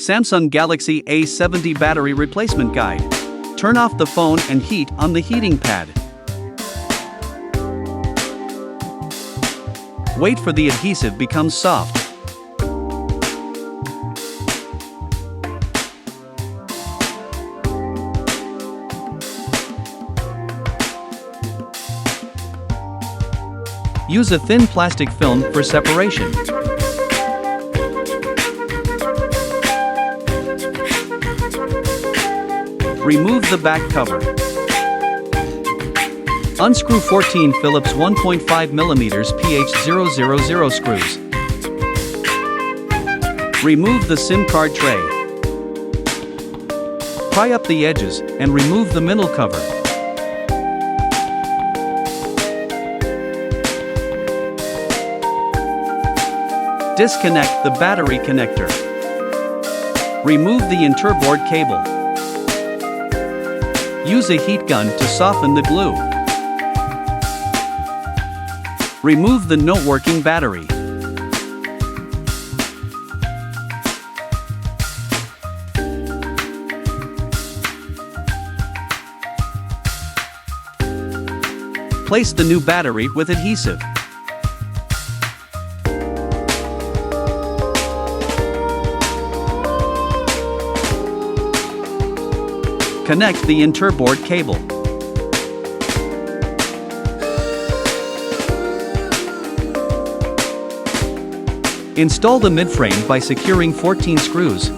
Samsung Galaxy A70 Battery Replacement Guide. Turn off the phone and heat on the heating pad. Wait for the adhesive becomes soft. Use a thin plastic film for separation. Remove the back cover. Unscrew 14 Phillips 1.5mm PH000 screws. Remove the SIM card tray. Pry up the edges and remove the middle cover. Disconnect the battery connector. Remove the interboard cable. Use a heat gun to soften the glue. Remove the not working battery. Place the new battery with adhesive. Connect the interboard cable. Install the midframe by securing 14 screws.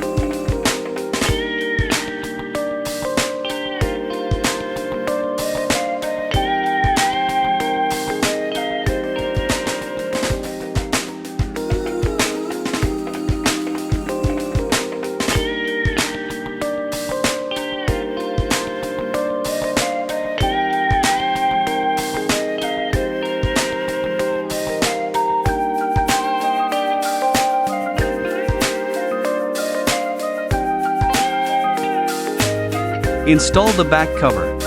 Install the back cover.